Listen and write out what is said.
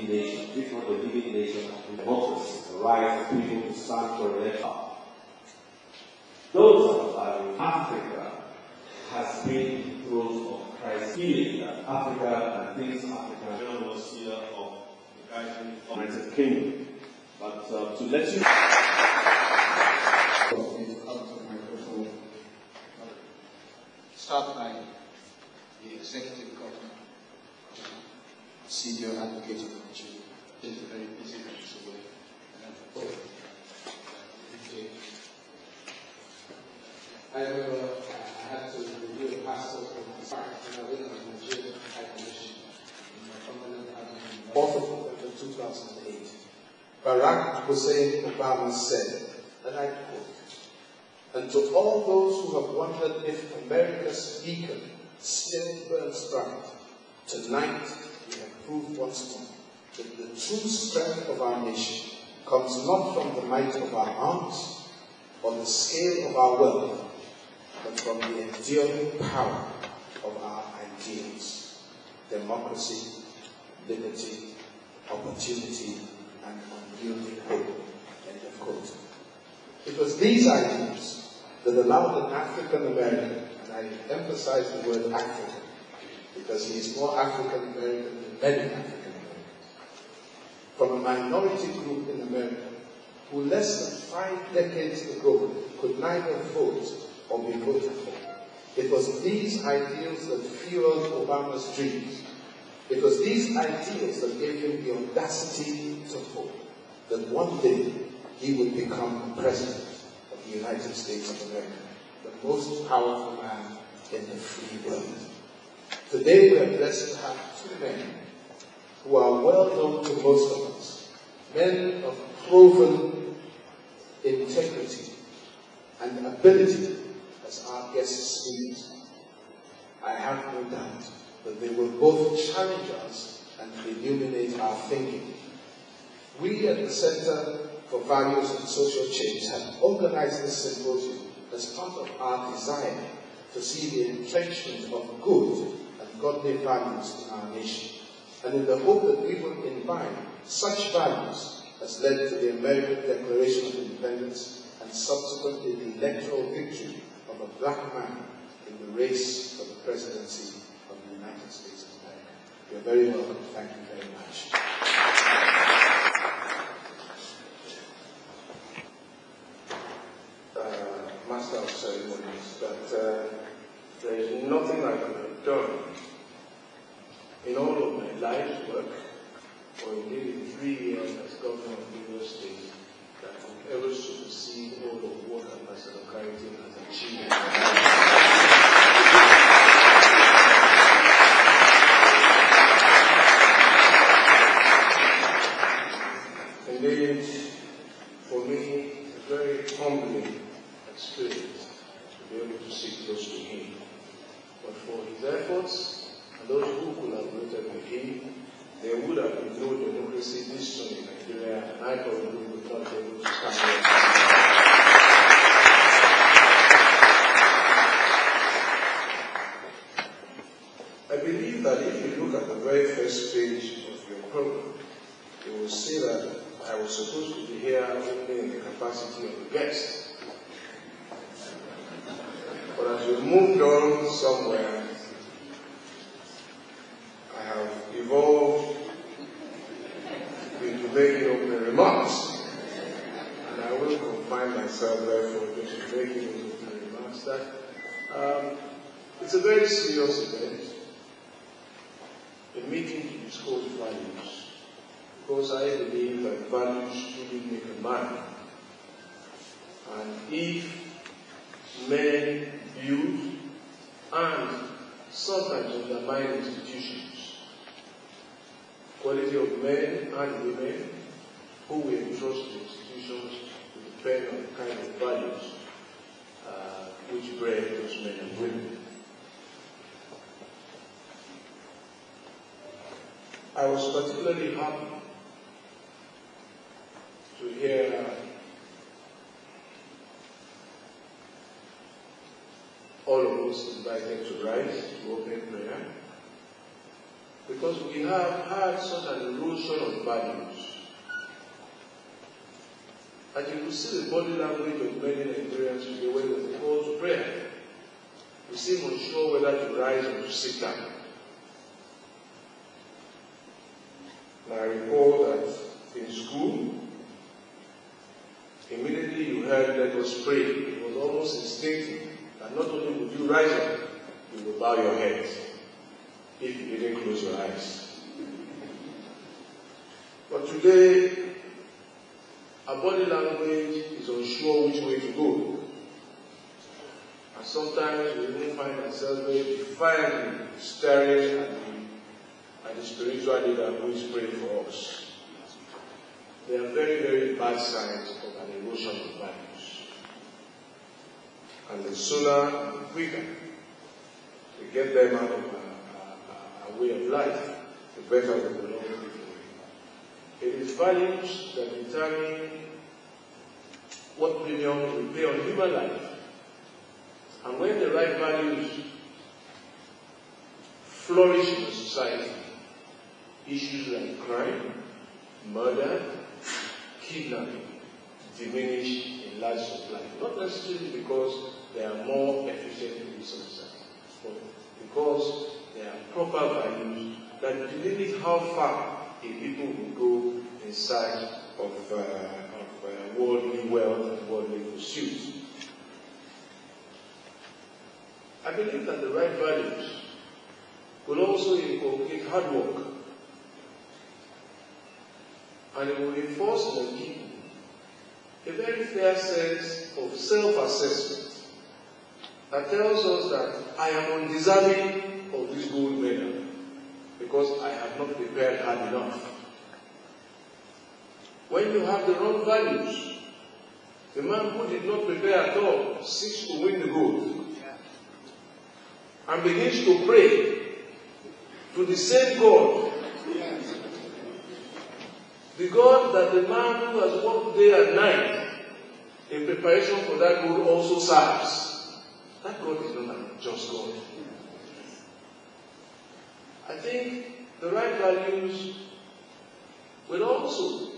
nation, if not a living nation, democracy, the right of people to stand for election. Those are the values. Africa has been the growth of Christ, feeling that Africa and things Africa was here of the guiding of the United Kingdom. But to let you start by the executive governor, senior advocate of Nigeria. It's a very busy place to work. I remember I had to review a passport from my side when I went on the Nigerian High Commission in my permanent admin. 4th of November 2008, Barack Hussein Obama said, and I quote, "And to all those who have wondered if America's beacon still burns bright, tonight we have proved once more that the true strength of our nation comes not from the might of our arms or the scale of our wealth, but from the enduring power of our ideals: democracy, liberty, opportunity, and unyielding hope." End of quote. It was these ideals that allowed an African American, and I emphasize the word African, because he is more African American than many African Americans, from a minority group in America who less than 5 decades ago could neither vote or be voted for. It was these ideals that fueled Obama's dreams. It was these ideals that gave him the audacity to hope that one day he would become the president of the United States of America, the most powerful man in the free world. Today we are blessed to have two men who are well known to most of us, men of proven integrity and ability as our guest speakers. I have no doubt that they will both challenge us and illuminate our thinking. We at the Center for Values and Social Change have organized this symposium as part of our desire to see the entrenchment of good and godly values in our nation, and in the hope that we will imbibe such values as led to the American Declaration of Independence and subsequently the electoral victory of a black man in the race for the presidency of the United States of America. You're very welcome. Thank you very much. Master of ceremonies, but there is nothing I could have done in all of my life's work, or indeed in 3 years as governor of New State, that would ever supersede all of what Ambassador Carrington has achieved. Indeed, for me, it's a very humbling experience to be able to sit close to him. But for his efforts and those who collaborated with him, there would have been no democracy this soon in Nigeria, and I probably would not be able to stand here. I believe that if you look at the very first page of your program, you will see that I was supposed to be here only in the capacity of a guest. But as we've moved on somewhere, I have evolved into making opening remarks. And I will confine myself, therefore, just to making opening remarks. That it's a very serious event, a meeting to discuss values, because I believe that values truly make a man. And if men build and sometimes undermine institutions, quality of men and women who will entrust the institutions will depend on the kind of values which bred those men and women. I was particularly happy to hear all of us invited to rise to open prayer. because we have had such an erosion of values. And you will see the body language of many Nigerians today when they call to prayer. We seem unsure whether to rise or to sit down. And I recall that in school, immediately you heard let us pray. It was almost instinctive that not only would you rise up, you would bow your head if you didn't close your eyes. But today, our body language is unsure which way to go. And sometimes we even find ourselves very defiantly staring at the spiritual leader who is praying for us. They are very, very bad signs of an erosion of values. And the sooner and quicker we get them out of our way of life, the better we will all be. It is values that determine what premium we pay on human life. And when the right values flourish in a society, issues like crime, murder, kidnapping diminish in large supply. Not necessarily because they are more efficient resources, but because there are proper values that limit how far a people will go in search of worldly wealth and worldly pursuits. I believe that the right values will also inculcate hard work, and it will enforce in the people a very fair sense of self-assessment that tells us that I am undeserving of this gold medal because I have not prepared hard enough. When you have the wrong values, the man who did not prepare at all seeks to win the gold and begins to pray to the same God, the God that the man who has worked day and night in preparation for that gold also serves. That God is not a just God. I think the right values will also